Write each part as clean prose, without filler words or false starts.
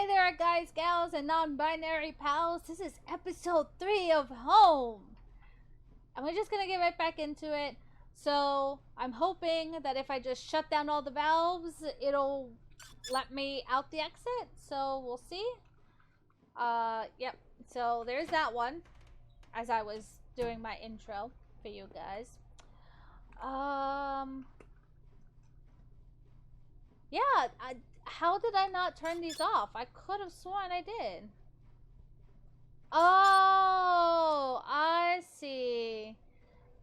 Hey there, guys, gals, and non-binary pals. This is episode 3 of Home. And we're just gonna get right back into it. So, I'm hoping that if I just shut down all the valves, it'll let me out the exit. So, we'll see. Yep. So, there's that one. As I was doing my intro for you guys. Yeah, how did I not turn these off? I could have sworn I did. Oh, I see.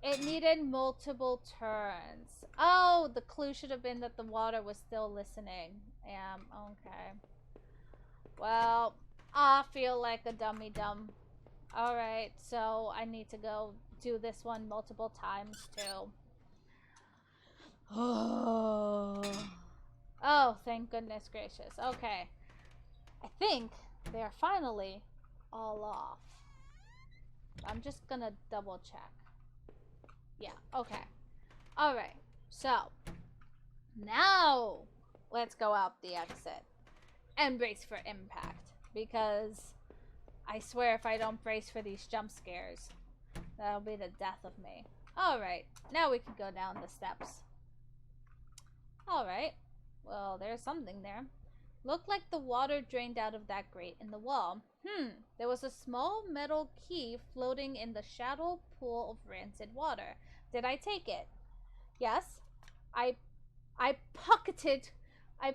It needed multiple turns. Oh, the clue should have been that the water was still listening. Okay. Well, I feel like a dummy dumb. Alright, so I need to go do this one multiple times too. Oh, thank goodness gracious. Okay. I think they're finally all off. I'm just gonna double check. Yeah, okay. Alright, so now let's go out the exit and brace for impact, because I swear if I don't brace for these jump scares, that'll be the death of me. Alright, now we can go down the steps. Alright, well, there's something there. Looked like the water drained out of that grate in the wall. There was a small metal key floating in the shallow pool of rancid water. Did I take it? Yes. Harry pocketed I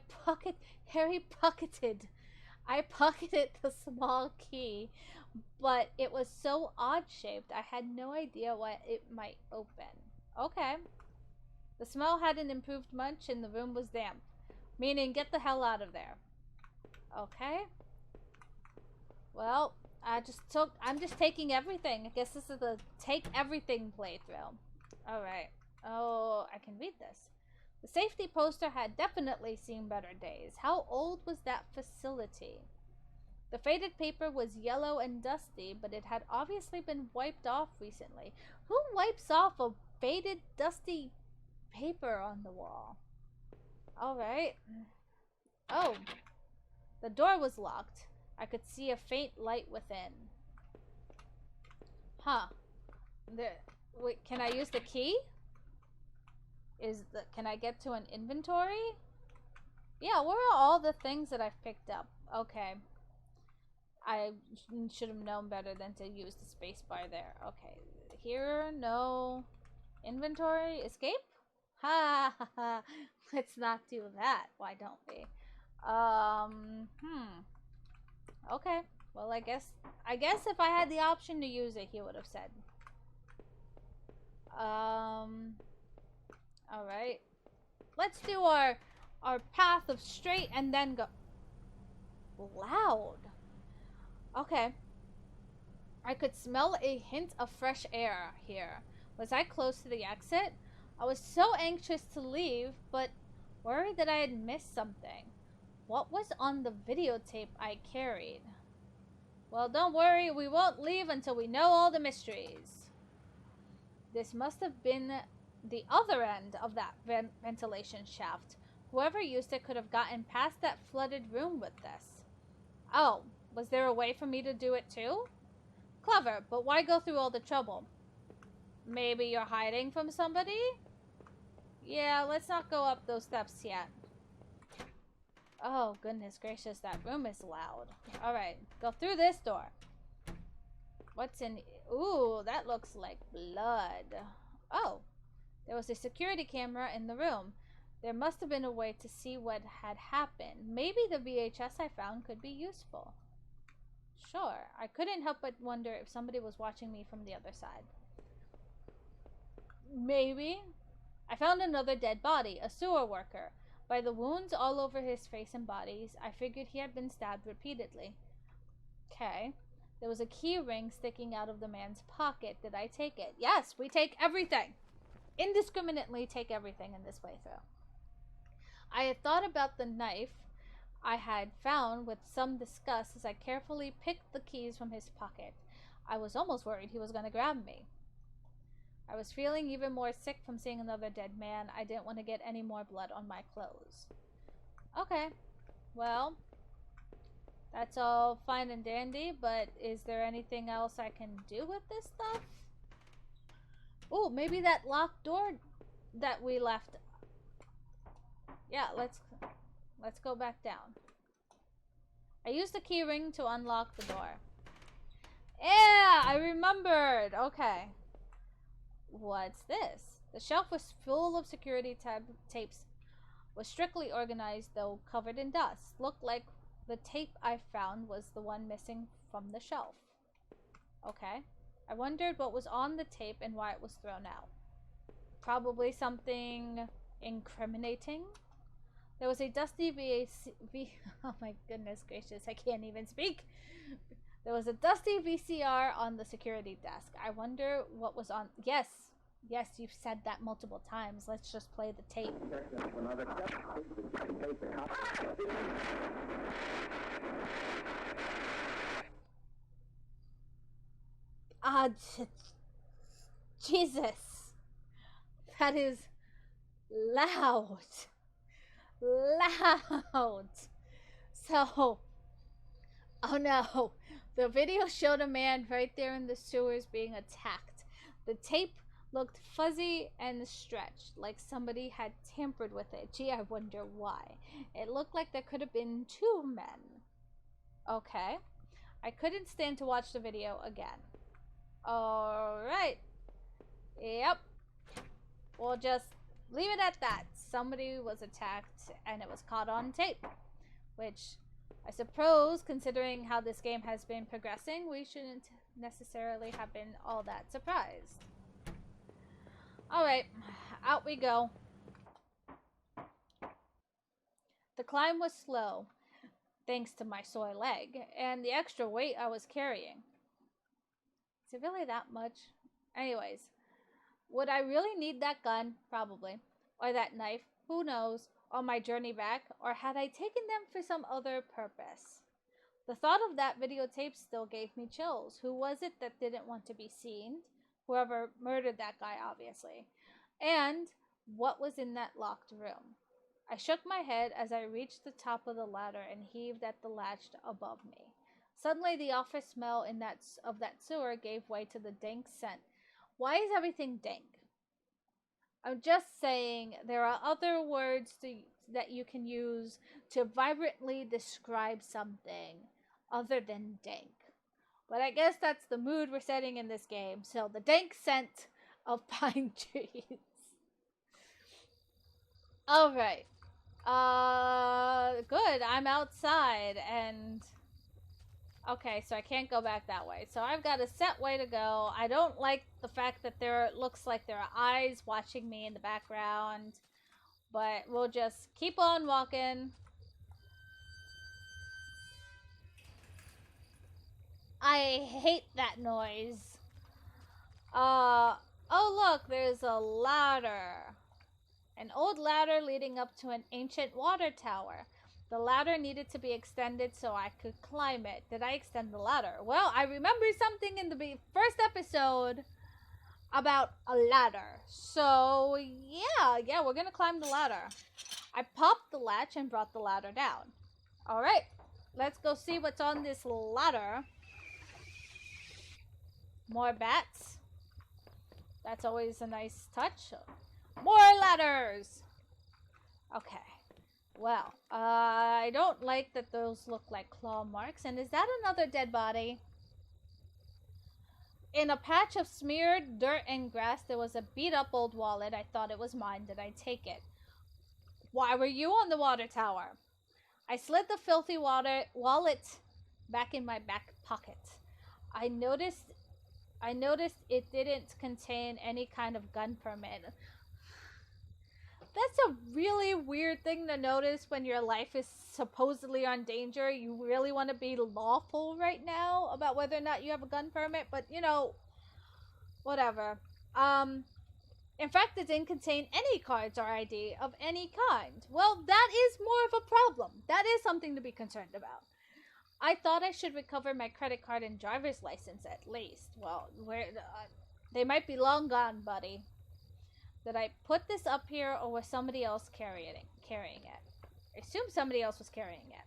pocketed the small key, but it was so odd-shaped, I had no idea what it might open. Okay. The smell hadn't improved much and the room was damp. Meaning, get the hell out of there. Okay. Well, I'm just taking everything. I guess this is the take everything playthrough. Alright. Oh, I can read this. The safety poster had definitely seen better days. How old was that facility? The faded paper was yellow and dusty, but it had obviously been wiped off recently. Who wipes off a faded, dusty paper on the wall? Alright. Oh. The door was locked. I could see a faint light within. Huh. Wait, can I use the key? Can I get to an inventory? Yeah, where are all the things that I've picked up? Okay. I should have known better than to use the spacebar there. Okay. Here, no. Inventory, escape? Ha ha ha. Let's not do that. Why don't we? Okay. Well, I guess if I had the option to use it, he would have said. Alright. Let's do our path of straight and then go. Loud. Okay. I could smell a hint of fresh air here. Was I close to the exit? I was so anxious to leave, but worried that I had missed something. What was on the videotape I carried? Well, don't worry, we won't leave until we know all the mysteries. This must have been the other end of that ventilation shaft. Whoever used it could have gotten past that flooded room with this. Oh, was there a way for me to do it too? Clever, but why go through all the trouble? Maybe you're hiding from somebody? Yeah, let's not go up those steps yet. Oh, goodness gracious, that room is loud. Alright, go through this door. What's in... Ooh, that looks like blood. Oh, there was a security camera in the room. There must have been a way to see what had happened. Maybe the VHS I found could be useful. Sure, I couldn't help but wonder if somebody was watching me from the other side. Maybe. I found another dead body, a sewer worker. By the wounds all over his face and bodies, I figured he had been stabbed repeatedly. Okay. There was a key ring sticking out of the man's pocket. Did I take it? Yes, we take everything. Indiscriminately take everything in this playthrough. I had thought about the knife I had found with some disgust as I carefully picked the keys from his pocket. I was almost worried he was going to grab me. I was feeling even more sick from seeing another dead man. I didn't want to get any more blood on my clothes. Okay. Well, That's all fine and dandy, but is there anything else I can do with this stuff? Oh, maybe that locked door that we left. Yeah, let's go back down. I used the key ring to unlock the door. Yeah, I remembered. Okay. What's this? The shelf was full of security tapes. Was strictly organized, though covered in dust. Looked like the tape I found was the one missing from the shelf. Okay. I wondered what was on the tape and why it was thrown out. Probably something incriminating. There was a dusty oh my goodness gracious, I can't even speak. There was a dusty VCR on the security desk. I wonder what was on. Yes, you've said that multiple times. Let's just play the tape. Jesus. That is loud. Loud. So, oh no. The video showed a man right there in the sewers being attacked. The tape looked fuzzy and stretched, like somebody had tampered with it. Gee, I wonder why. It looked like there could have been two men. Okay. I couldn't stand to watch the video again. Alright. Yep. We'll just leave it at that. Somebody was attacked and it was caught on tape. Which, I suppose, considering how this game has been progressing, we shouldn't necessarily have been all that surprised. Alright, out we go. The climb was slow, thanks to my sore leg, and the extra weight I was carrying. Is it really that much? Anyways, would I really need that gun? Probably. Or that knife? Who knows? On my journey back? Or had I taken them for some other purpose? The thought of that videotape still gave me chills. Who was it that didn't want to be seen? Whoever murdered that guy, obviously. And what was in that locked room? I shook my head as I reached the top of the ladder and heaved at the latch above me. Suddenly, the awful smell of that sewer gave way to the dank scent. Why is everything dank? I'm just saying there are other words that you can use to vibrantly describe something other than dank. But I guess that's the mood we're setting in this game. So the dank scent of pine trees. Alright. Good. I'm outside and... Okay, so I can't go back that way. So I've got a set way to go. I don't like the fact that looks like there are eyes watching me in the background. But we'll just keep on walking. I hate that noise. Oh look, there's a ladder. An old ladder leading up to an ancient water tower. The ladder needed to be extended so I could climb it. Did I extend the ladder? Well, I remember something in the first episode about a ladder. So, yeah, we're gonna climb the ladder. I popped the latch and brought the ladder down. Alright, let's go see what's on this ladder. More bats. That's always a nice touch. More ladders! Okay. Well, I don't like that those look like claw marks. And is that another dead body? In a patch of smeared dirt and grass, there was a beat-up old wallet. I thought it was mine. Did I take it? Why were you on the water tower? I slid the filthy wallet back in my back pocket. I noticed it didn't contain any kind of gun permit. That's a really weird thing to notice when your life is supposedly on danger. You really want to be lawful right now about whether or not you have a gun permit, but you know, whatever. In fact, it didn't contain any cards or ID of any kind. Well, that is more of a problem. That is something to be concerned about. I thought I should recover my credit card and driver's license at least. Well, they might be long gone, buddy. Did I put this up here or was somebody else carrying it? I assume somebody else was carrying it.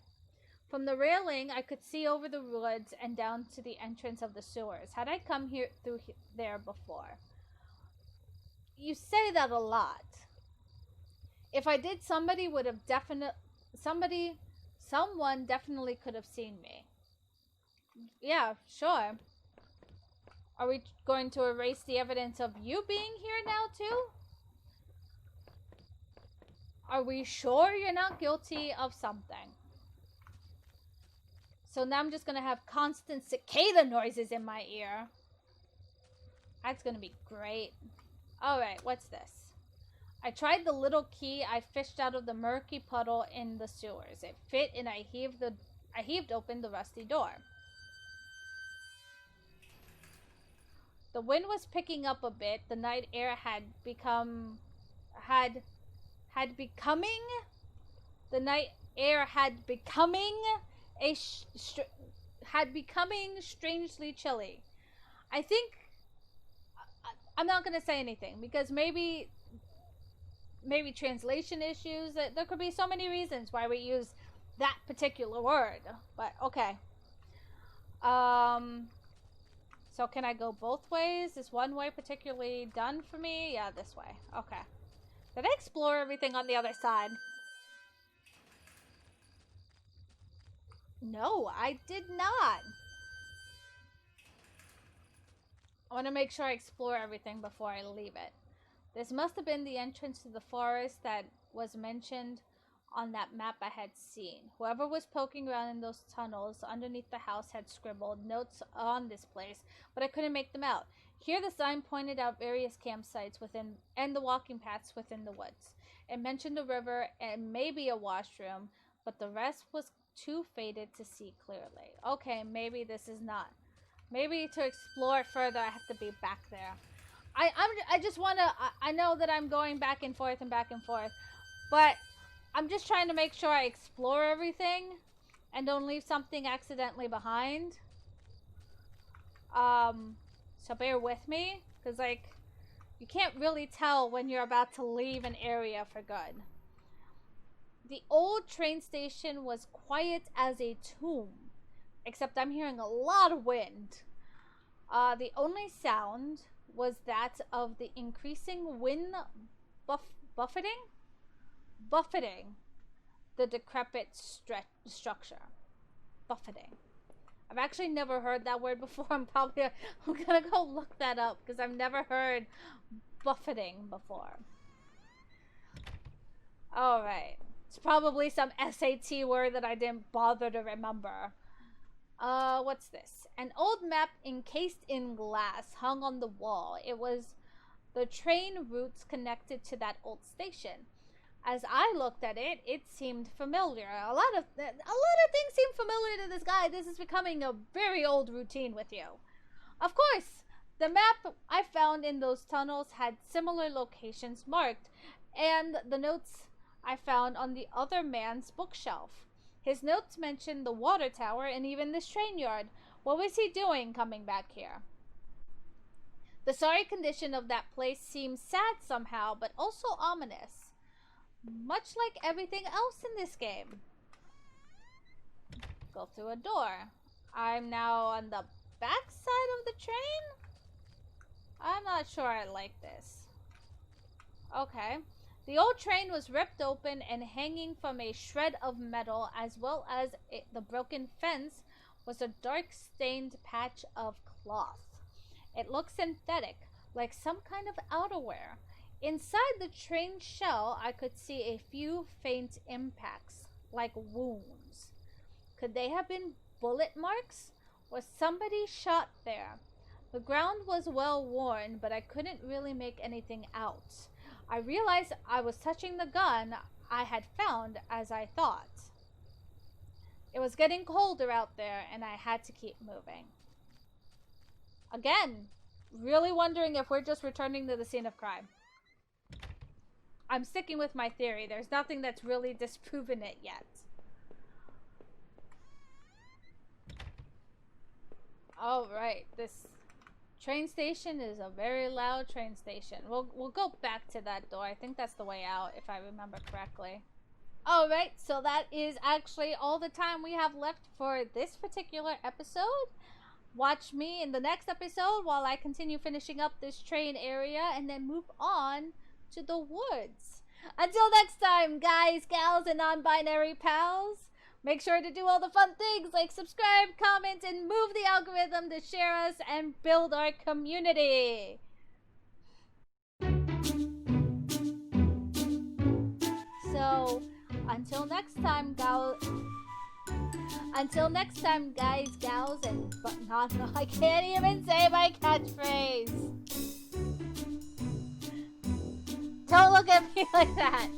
From the railing, I could see over the woods and down to the entrance of the sewers. Had I come here there before? You say that a lot. If I did, somebody would have someone definitely could have seen me. Yeah, sure. Are we going to erase the evidence of you being here now too? Are we sure you're not guilty of something? So now I'm just gonna have constant cicada noises in my ear. That's gonna be great. Alright, what's this? I tried the little key I fished out of the murky puddle in the sewers. It fit and I heaved open the rusty door. The wind was picking up a bit. The night air had becoming the night air had becoming strangely chilly. I think I'm not going to say anything because maybe translation issues. There could be so many reasons why we use that particular word. But okay. So can I go both ways? Is one way particularly done for me? Yeah, this way. Okay. Did I explore everything on the other side? No, I did not. I want to make sure I explore everything before I leave it. This must have been the entrance to the forest that was mentioned on that map I had seen. Whoever was poking around in those tunnels underneath the house had scribbled notes on this place, but I couldn't make them out. Here the sign pointed out various campsites within and the walking paths within the woods. It mentioned a river and maybe a washroom, but the rest was too faded to see clearly. Okay, maybe this is not. Maybe to explore further I have to be back there. I just want to I know that I'm going back and forth, but I'm just trying to make sure I explore everything and don't leave something accidentally behind. So bear with me, because, like, you can't really tell when you're about to leave an area for good. The old train station was quiet as a tomb, except I'm hearing a lot of wind. The only sound was that of the increasing wind buffeting the decrepit structure. Buffeting. I've actually never heard that word before. I'm gonna go look that up because I've never heard buffeting before. Alright. It's probably some SAT word that I didn't bother to remember. What's this? An old map encased in glass hung on the wall. It was the train routes connected to that old station. As I looked at it, it seemed familiar. A lot of things seem familiar to this guy. This is becoming a very old routine with you. Of course, the map I found in those tunnels had similar locations marked, and the notes I found on the other man's bookshelf. His notes mentioned the water tower and even this train yard. What was he doing coming back here? The sorry condition of that place seemed sad somehow, but also ominous. Much like everything else in this game. Go through a door. I'm now on the back side of the train? I'm not sure I like this. Okay. The old train was ripped open and hanging from a shred of metal, as well as the broken fence was a dark stained patch of cloth. It looked synthetic, like some kind of outerwear. Inside the train shell, I could see a few faint impacts, like wounds. Could they have been bullet marks? Was somebody shot there? The ground was well worn, but I couldn't really make anything out. I realized I was touching the gun I had found, as I thought. It was getting colder out there, and I had to keep moving. Again, really wondering if we're just returning to the scene of crime. I'm sticking with my theory. There's nothing that's really disproven it yet. Alright, this train station is a very loud train station. We'll go back to that door. I think that's the way out, if I remember correctly. Alright, so that is actually all the time we have left for this particular episode. Watch me in the next episode while I continue finishing up this train area and then move on to the woods. Until next time, guys, gals, and non binary pals, make sure to do all the fun things like subscribe, comment, and move the algorithm to share us and build our community. So, until next time, guys, gals, and but not I can't even say my catchphrase. Don't look at me like that.